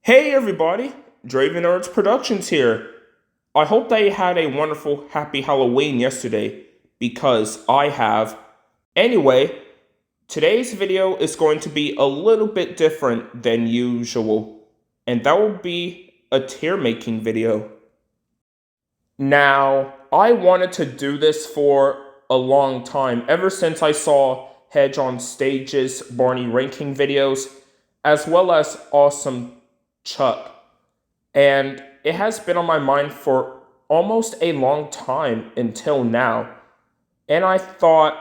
Hey everybody, Draven Arts Productions here. I hope that you had a wonderful, happy Halloween yesterday, because I have. Anyway, today's video is going to be a little bit different than usual, and that will be a tier making video. Now, I wanted to do this for a long time, ever since I saw Hedge on Stage's Barney ranking videos, as well as Awesome Chuck. And it has been on my mind for almost a long time until now. And I thought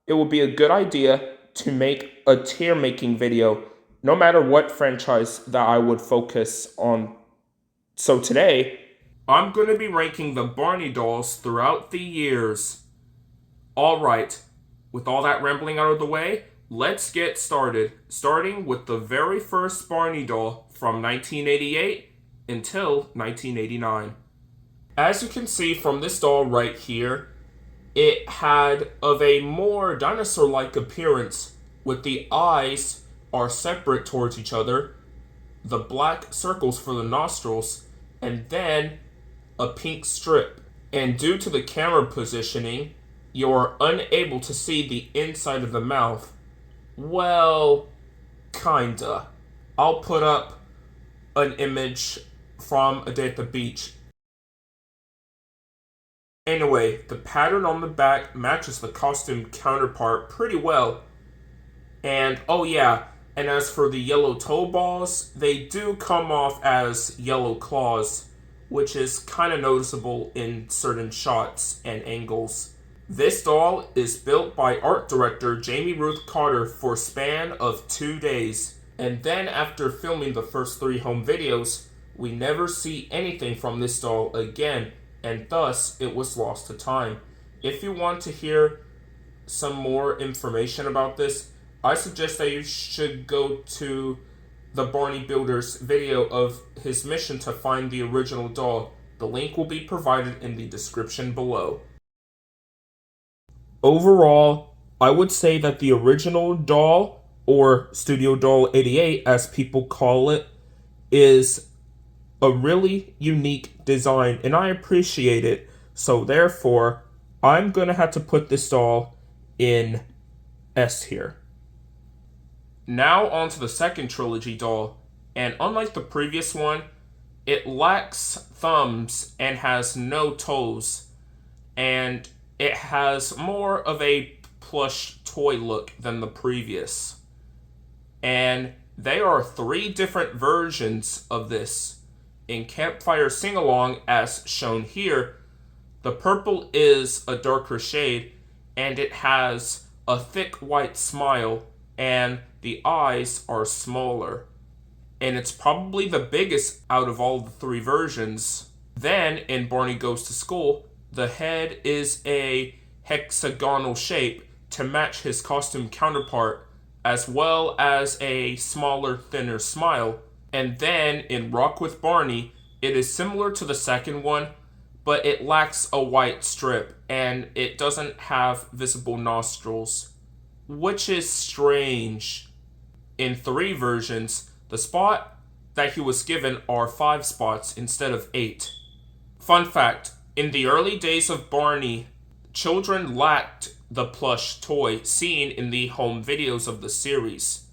it would be a good idea to make a tier making video, no matter what franchise that I would focus on. So today, I'm going to be ranking the Barney dolls throughout the years. Alright, with all that rambling out of the way, let's get started. Starting with the very first Barney doll from 1988 until 1989. As you can see from this doll right here, it had of a more dinosaur-like appearance, with the eyes are separate towards each other, the black circles for the nostrils, and then a pink strip. And due to the camera positioning, you're unable to see the inside of the mouth. Well, kinda. I'll put up an image from A Day at the Beach. Anyway, the pattern on the back matches the costume counterpart pretty well. And oh yeah, and as for the yellow toe balls, they do come off as yellow claws, which is kind of noticeable in certain shots and angles. This doll is built by art director Jamie Ruth Carter for a span of 2 days. And then after filming the first 3 home videos, we never see anything from this doll again, and thus it was lost to time. If you want to hear some more information about this, I suggest that you should go to the Barney Builders video of his mission to find the original doll. The link will be provided in the description below. Overall, I would say that the original doll, or Studio Doll 88 as people call it, is a really unique design, and I appreciate it. So therefore, I'm gonna have to put this doll in S here. Now on to the second trilogy doll, and unlike the previous one, it lacks thumbs and has no toes, and it has more of a plush toy look than the previous. And there are 3 different versions of this. In Campfire Sing-Along, as shown here, the purple is a darker shade, and it has a thick white smile, and the eyes are smaller. And it's probably the biggest out of all the 3 versions. Then, in Barney Goes to School, the head is a hexagonal shape to match his costume counterpart, as well as a smaller, thinner smile. And then in Rock with Barney, it is similar to the second one, but it lacks a white strip, and it doesn't have visible nostrils, which is strange. In 3 versions, the spot that he was given are 5 spots instead of 8. Fun fact, in the early days of Barney, children lacked the plush toy seen in the home videos of the series,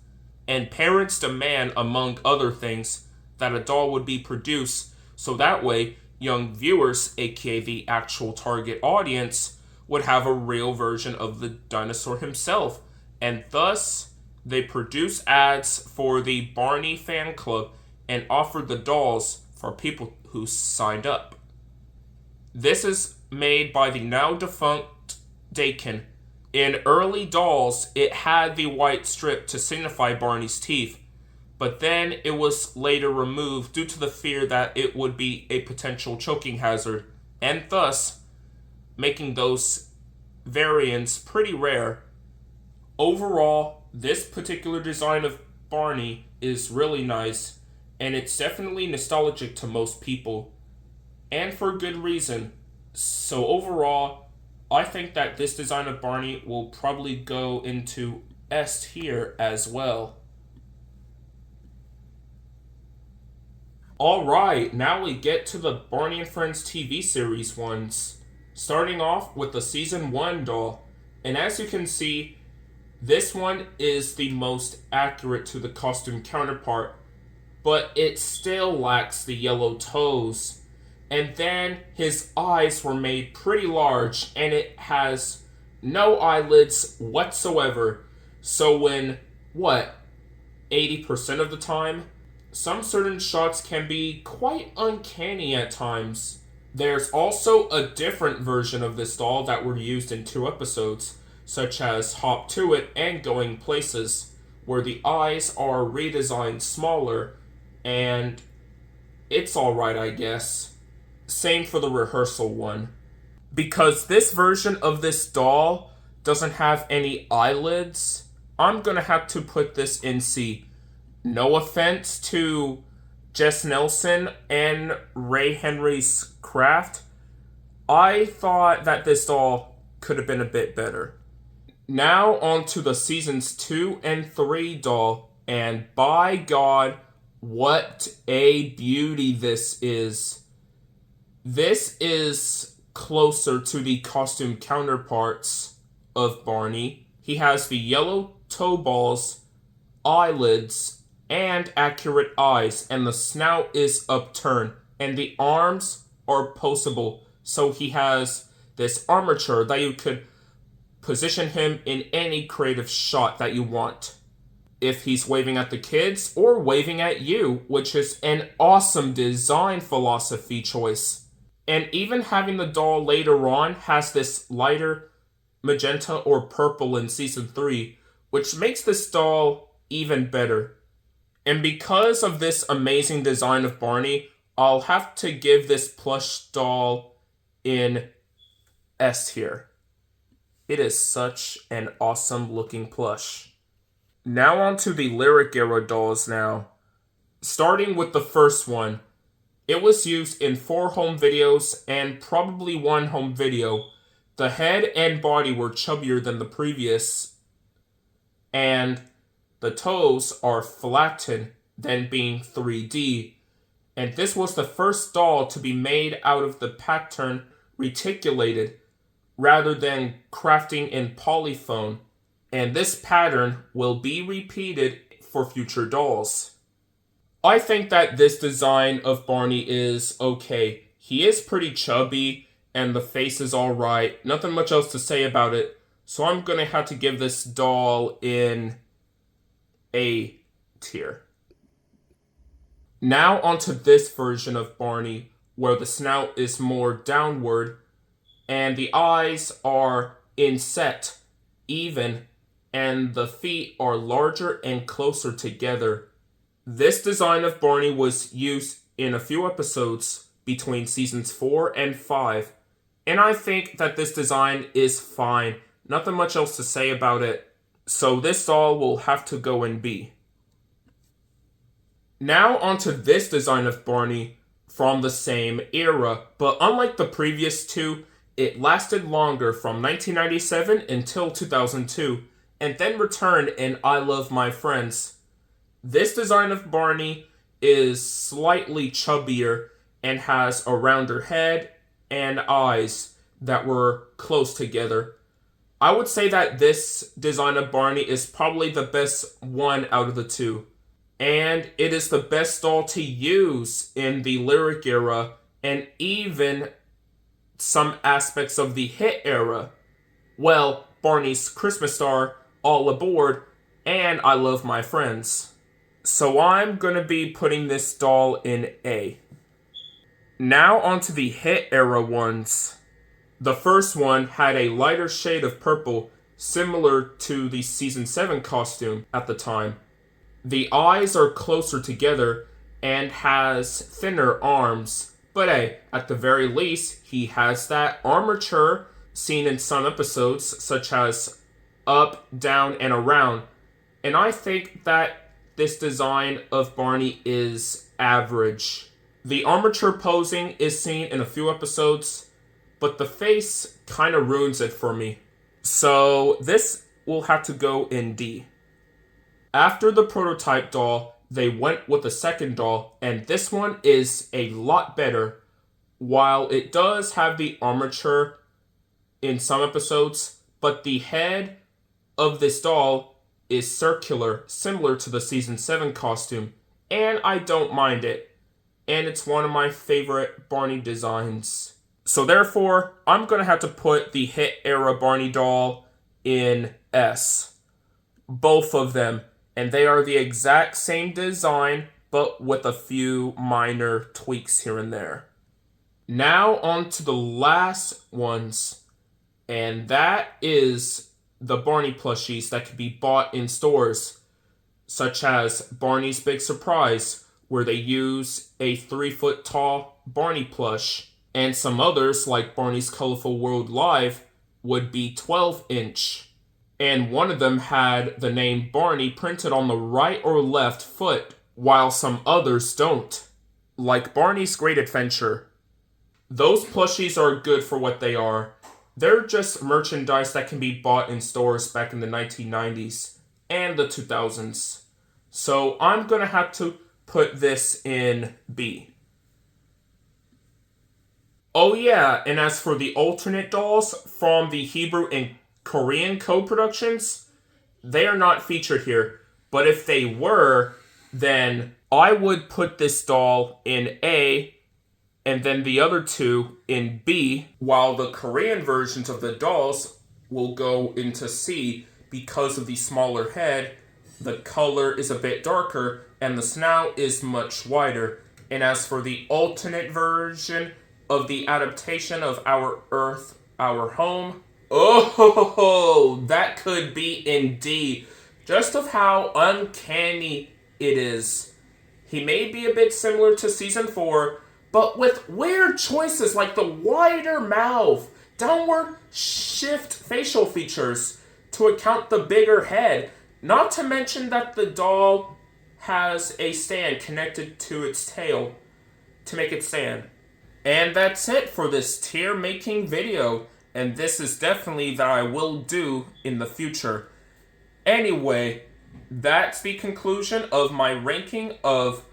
and parents demand, among other things, that a doll would be produced so that way young viewers, aka the actual target audience, would have a real version of the dinosaur himself. And thus, they produced ads for the Barney fan club and offered the dolls for people who signed up. This is made by the now defunct Dakin. In early dolls, it had the white strip to signify Barney's teeth, but then it was later removed due to the fear that it would be a potential choking hazard, and thus making those variants pretty rare. Overall, this particular design of Barney is really nice, and it's definitely nostalgic to most people, and for good reason. So overall, I think that this design of Barney will probably go into S tier as well. Alright, now we get to the Barney and Friends TV series ones. Starting off with the Season 1 doll. And as you can see, this one is the most accurate to the costume counterpart, but it still lacks the yellow toes. And then his eyes were made pretty large, and it has no eyelids whatsoever. So when, 80% of the time? Some certain shots can be quite uncanny at times. There's also a different version of this doll that were used in 2 episodes, such as Hop to It and Going Places, where the eyes are redesigned smaller, and it's alright, I guess. Same for the rehearsal one. Because this version of this doll doesn't have any eyelids, I'm gonna have to put this in C. No offense to Jess Nelson and Ray Henry's craft, I thought that this doll could have been a bit better. Now on to the seasons 2 and 3 doll, and by God, what a beauty this is. This is closer to the costume counterparts of Barney. He has the yellow toe balls, eyelids, and accurate eyes, and the snout is upturned, and the arms are poseable, so he has this armature that you could position him in any creative shot that you want. If he's waving at the kids or waving at you, which is an awesome design philosophy choice. And even having the doll later on has this lighter magenta or purple in season 3, which makes this doll even better. And because of this amazing design of Barney, I'll have to give this plush doll in S tier. It is such an awesome looking plush. Now on to the lyric era dolls now. Starting with the first one. It was used in 4 home videos and probably 1 home video. The head and body were chubbier than the previous, and the toes are flattened than being 3D. And this was the first doll to be made out of the pattern reticulated rather than crafting in polyphone. And this pattern will be repeated for future dolls. I think that this design of Barney is okay. He is pretty chubby, and the face is alright. Nothing much else to say about it. So I'm gonna have to give this doll in A tier. Now onto this version of Barney, where the snout is more downward, and the eyes are inset, even, and the feet are larger and closer together. This design of Barney was used in a few episodes between seasons 4 and 5, and I think that this design is fine. Nothing much else to say about it, so this doll will have to go in B. Now onto this design of Barney from the same era, but unlike the previous 2, it lasted longer from 1997 until 2002, and then returned in I Love My Friends. This design of Barney is slightly chubbier and has a rounder head and eyes that were close together. I would say that this design of Barney is probably the best one out of the 2. And it is the best doll to use in the lyric era and even some aspects of the hit era. Well, Barney's Christmas Star, All Aboard, and I Love My Friends. So I'm going to be putting this doll in A. Now onto the hit era ones. The first one had a lighter shade of purple, similar to the season 7 costume at the time. The eyes are closer together and has thinner arms, but hey, at the very least, he has that armature seen in some episodes, such as Up, Down, and Around. And I think that this design of Barney is average. The armature posing is seen in a few episodes, but the face kind of ruins it for me. So this will have to go in D. After the prototype doll they went with a second doll, and this one is a lot better. While it does have the armature in some episodes, but the head of this doll is circular, similar to the Season 7 costume, and I don't mind it. And it's one of my favorite Barney designs. So therefore, I'm going to have to put the hit era Barney doll in S. Both of them. And they are the exact same design, but with a few minor tweaks here and there. Now on to the last ones. And that is the Barney plushies that can be bought in stores, such as Barney's Big Surprise, where they use a 3-foot tall Barney plush, and some others, like Barney's Colorful World Live, would be 12-inch. And one of them had the name Barney printed on the right or left foot, while some others don't, like Barney's Great Adventure. Those plushies are good for what they are. They're just merchandise that can be bought in stores back in the 1990s and the 2000s. So I'm going to have to put this in B. Oh yeah, and as for the alternate dolls from the Hebrew and Korean co-productions, they are not featured here. But if they were, then I would put this doll in A, and then the other two in B, while the Korean versions of the dolls will go into C because of the smaller head, the color is a bit darker, and the snout is much wider. And as for the alternate version of the adaptation of Our Earth, Our Home, oh, that could be in D, just of how uncanny it is. He may be a bit similar to Season 4, but with weird choices like the wider mouth, downward shift facial features to account the bigger head, not to mention that the doll has a stand connected to its tail to make it stand. And that's it for this tier making video, and this is definitely that I will do in the future. Anyway, that's the conclusion of my ranking of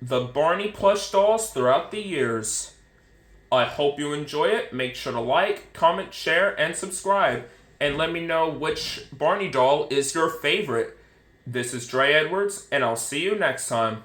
the Barney plush dolls throughout the years. I hope you enjoy it. Make sure to like, comment, share, and subscribe. And let me know which Barney doll is your favorite. This is Dre Edwards, and I'll see you next time.